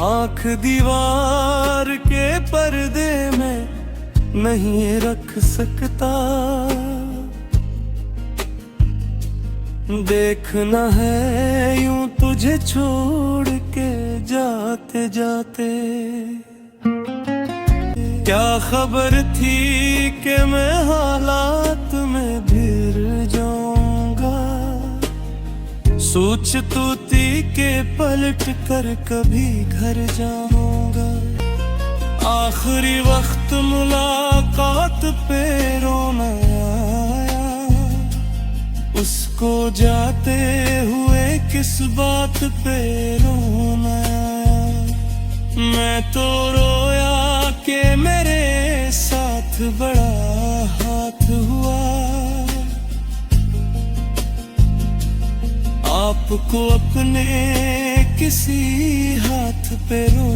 आँख दीवार के पर्दे में नहीं रख सकता। देखना है यूं तुझे छोड़ के जाते जाते। क्या खबर थी कि मैं हालात में भिड़ जाऊंगा। सोचती थी कि पलट कर कभी घर जाऊंगा। आखिरी वक्त मुलाकात पे रोना आया। उसको जाते हुए किस बात पे रोना आया। मैं तो रोया कि मेरे साथ बड़ा हाथ हुआ। आपको अपने किसी हाथ पे रो